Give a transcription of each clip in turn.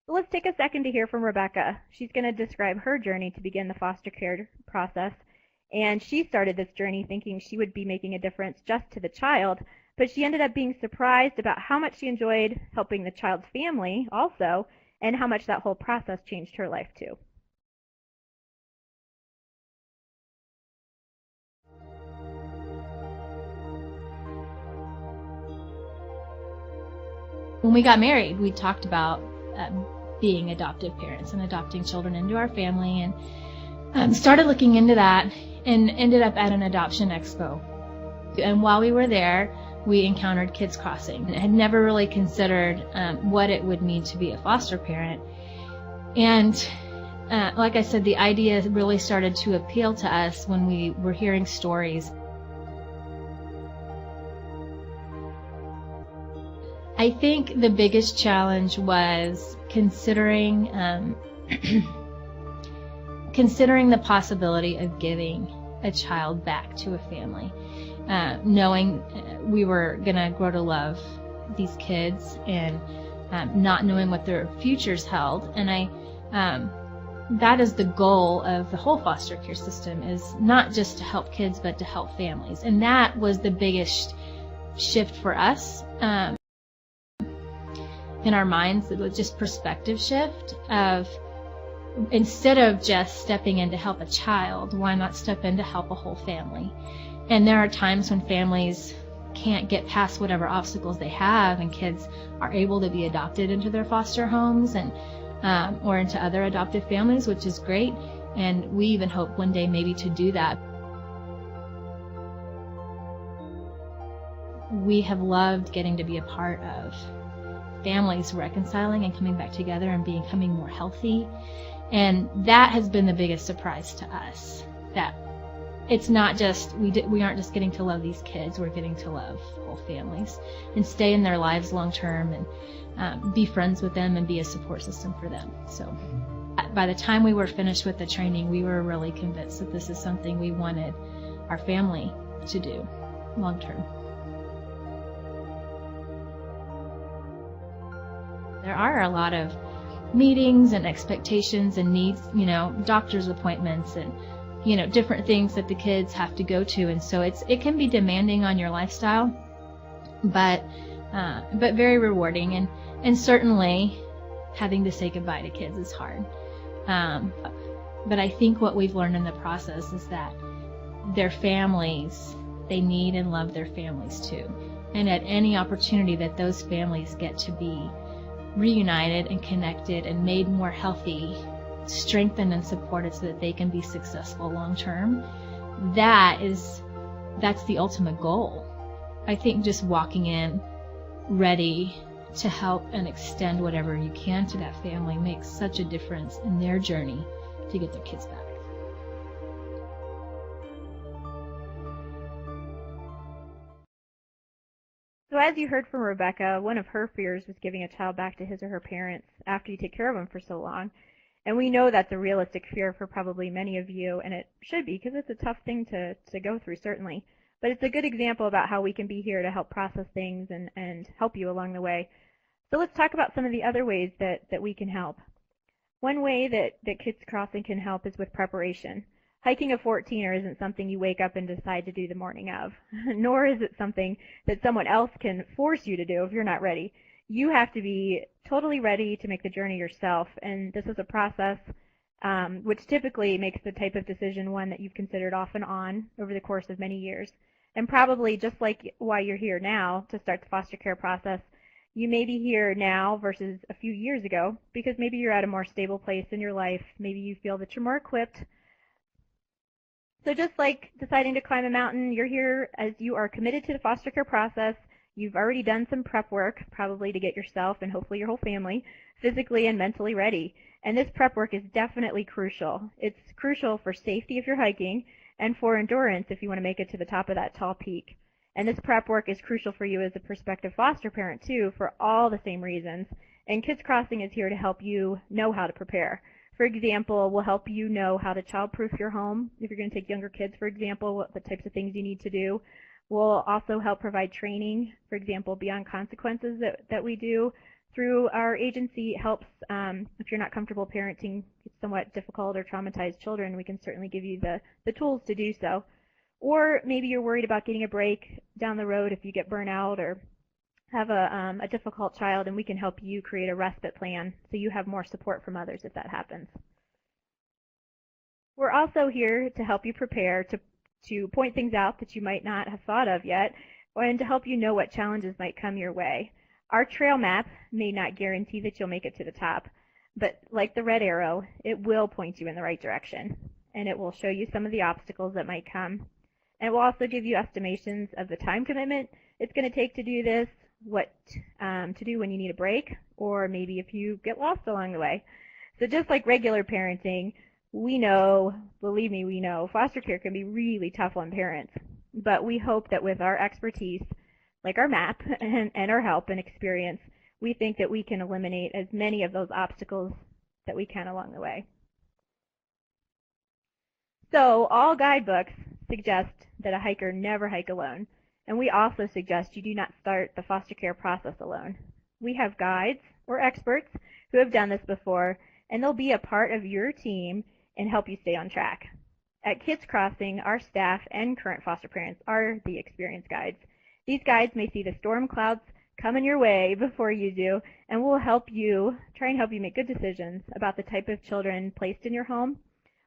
So let's take a second to hear from Rebecca. She's going to describe her journey to begin the foster care process. And she started this journey thinking she would be making a difference just to the child, but she ended up being surprised about how much she enjoyed helping the child's family also, and how much that whole process changed her life too. When we got married, we talked about being adoptive parents and adopting children into our family, and started looking into that and ended up at an adoption expo. And while we were there, we encountered Kids Crossing and had never really considered what it would mean to be a foster parent. And like I said, the idea really started to appeal to us when we were hearing stories. I think the biggest challenge was considering considering the possibility of giving a child back to a family, knowing we were going to grow to love these kids, and not knowing what their futures held. And that is the goal of the whole foster care system, is not just to help kids but to help families. And that was the biggest shift for us in our minds. It was just perspective shift of, instead of just stepping in to help a child, why not step in to help a whole family? And there are times when families can't get past whatever obstacles they have, and kids are able to be adopted into their foster homes and or into other adoptive families, which is great. And we even hope one day maybe to do that. We have loved getting to be a part of families reconciling and coming back together and becoming more healthy. And that has been the biggest surprise to us, that it's not just, we aren't just getting to love these kids, we're getting to love whole families and stay in their lives long term, and be friends with them and be a support system for them. So by the time we were finished with the training, we were really convinced that this is something we wanted our family to do long term. There are a lot of meetings and expectations and needs, doctor's appointments and, different things that the kids have to go to. And so it can be demanding on your lifestyle, but very rewarding. And certainly having to say goodbye to kids is hard. But I think what we've learned in the process is that their families, they need and love their families too. And at any opportunity that those families get to be reunited and connected and made more healthy, strengthened and supported so that they can be successful long term, that's the ultimate goal. I think just walking in ready to help and extend whatever you can to that family makes such a difference in their journey to get their kids back. So as you heard from Rebecca, one of her fears was giving a child back to his or her parents after you take care of them for so long. And we know that's a realistic fear for probably many of you, and it should be, because it's a tough thing to go through, certainly. But it's a good example about how we can be here to help process things and help you along the way. So let's talk about some of the other ways that we can help. One way that Kids Crossing can help is with preparation. Hiking a 14er isn't something you wake up and decide to do the morning of, nor is it something that someone else can force you to do if you're not ready. You have to be totally ready to make the journey yourself, and this is a process which typically makes the type of decision one that you've considered off and on over the course of many years. And probably just like why you're here now to start the foster care process, you may be here now versus a few years ago because maybe you're at a more stable place in your life. Maybe you feel that you're more equipped. So just like deciding to climb a mountain, you're here as you are committed to the foster care process. You've already done some prep work, probably to get yourself and hopefully your whole family physically and mentally ready. And this prep work is definitely crucial. It's crucial for safety if you're hiking and for endurance if you want to make it to the top of that tall peak. And this prep work is crucial for you as a prospective foster parent too, for all the same reasons. And Kids Crossing is here to help you know how to prepare. For example, we'll help you know how to child-proof your home. If you're going to take younger kids, for example, what types of things you need to do. We'll also help provide training, for example, beyond consequences that we do, through our agency helps if you're not comfortable parenting somewhat difficult or traumatized children. We can certainly give you the tools to do so. Or maybe you're worried about getting a break down the road if you get burnt out or have a difficult child, and we can help you create a respite plan so you have more support from others if that happens. We're also here to help you prepare, to point things out that you might not have thought of yet, and to help you know what challenges might come your way. Our trail map may not guarantee that you'll make it to the top, but like the red arrow, it will point you in the right direction, and it will show you some of the obstacles that might come. And it will also give you estimations of the time commitment it's going to take to do this, what to do when you need a break, or maybe if you get lost along the way. So just like regular parenting, we know, believe me, we know, foster care can be really tough on parents. But we hope that with our expertise, like our map and our help and experience, we think that we can eliminate as many of those obstacles that we can along the way. So all guidebooks suggest that a hiker never hike alone, and we also suggest you do not start the foster care process alone. We have guides or experts who have done this before, and they'll be a part of your team and help you stay on track. At Kids Crossing, our staff and current foster parents are the experienced guides. These guides may see the storm clouds coming your way before you do, and will try and help you make good decisions about the type of children placed in your home.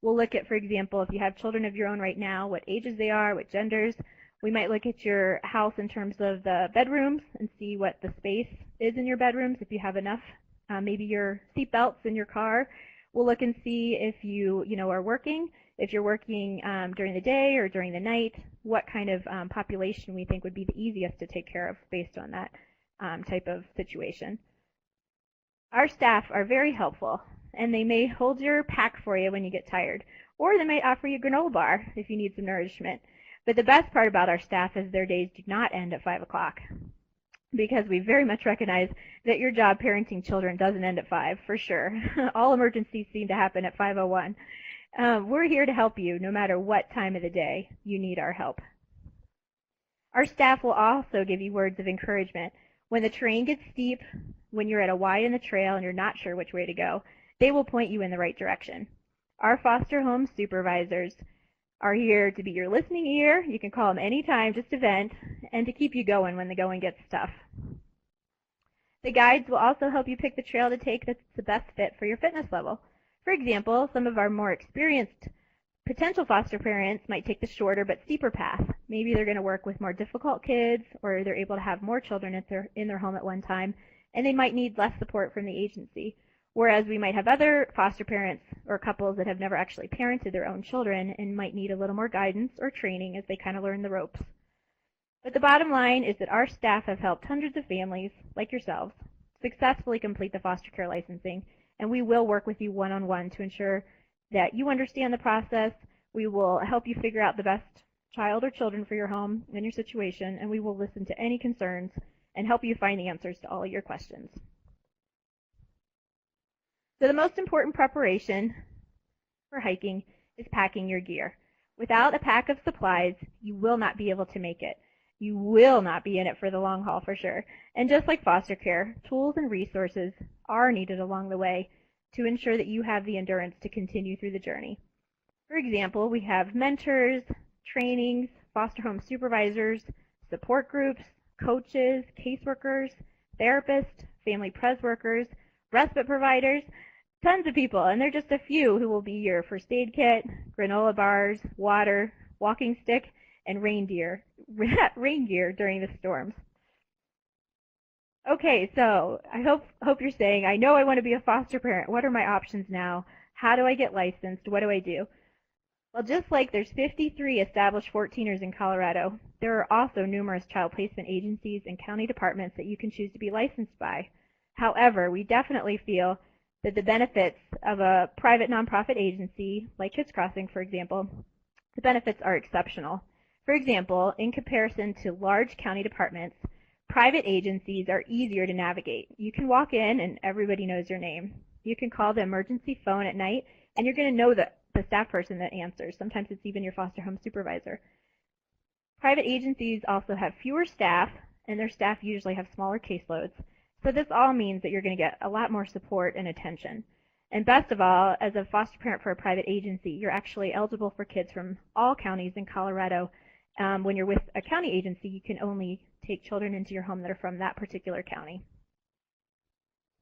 We'll look at, for example, if you have children of your own right now, what ages they are, what genders. We might look at your house in terms of the bedrooms and see what the space is in your bedrooms, if you have enough, maybe your seat belts in your car. We'll look and see if you are working, if you're working during the day or during the night, what kind of population we think would be the easiest to take care of based on that type of situation. Our staff are very helpful, and they may hold your pack for you when you get tired, or they might offer you a granola bar if you need some nourishment. But the best part about our staff is their days do not end at 5 o'clock, because we very much recognize that your job parenting children doesn't end at 5, for sure. All emergencies seem to happen at 5:01. We're here to help you no matter what time of the day you need our help. Our staff will also give you words of encouragement. When the terrain gets steep, when you're at a Y in the trail and you're not sure which way to go, they will point you in the right direction. Our foster home supervisors are here to be your listening ear. You can call them anytime just to vent, and to keep you going when the going gets tough. The guides will also help you pick the trail to take that's the best fit for your fitness level. For example, some of our more experienced potential foster parents might take the shorter but steeper path. Maybe they're going to work with more difficult kids, or they're able to have more children in their home at one time, and they might need less support from the agency. Whereas we might have other foster parents or couples that have never actually parented their own children and might need a little more guidance or training as they kind of learn the ropes. But the bottom line is that our staff have helped hundreds of families, like yourselves, successfully complete the foster care licensing, and we will work with you one-on-one to ensure that you understand the process. We will help you figure out the best child or children for your home and your situation, and we will listen to any concerns and help you find the answers to all of your questions. So the most important preparation for hiking is packing your gear. Without a pack of supplies, you will not be able to make it. You will not be in it for the long haul for sure. And just like foster care, tools and resources are needed along the way to ensure that you have the endurance to continue through the journey. For example, we have mentors, trainings, foster home supervisors, support groups, coaches, caseworkers, therapists, family pres workers, respite providers, tons of people, and they're just a few who will be your first aid kit, granola bars, water, walking stick, and rain gear during the storms. Okay, so I hope you're saying, I know I want to be a foster parent. What are my options now? How do I get licensed? What do I do? Well, just like there's 53 established 14ers in Colorado, there are also numerous child placement agencies and county departments that you can choose to be licensed by. However, we definitely feel that the benefits of a private nonprofit agency, like Kids Crossing, for example, the benefits are exceptional. For example, in comparison to large county departments, private agencies are easier to navigate. You can walk in and everybody knows your name. You can call the emergency phone at night and you're going to know the staff person that answers. Sometimes it's even your foster home supervisor. Private agencies also have fewer staff, and their staff usually have smaller caseloads. So this all means that you're going to get a lot more support and attention. And best of all, as a foster parent for a private agency, you're actually eligible for kids from all counties in Colorado. When you're with a county agency, you can only take children into your home that are from that particular county.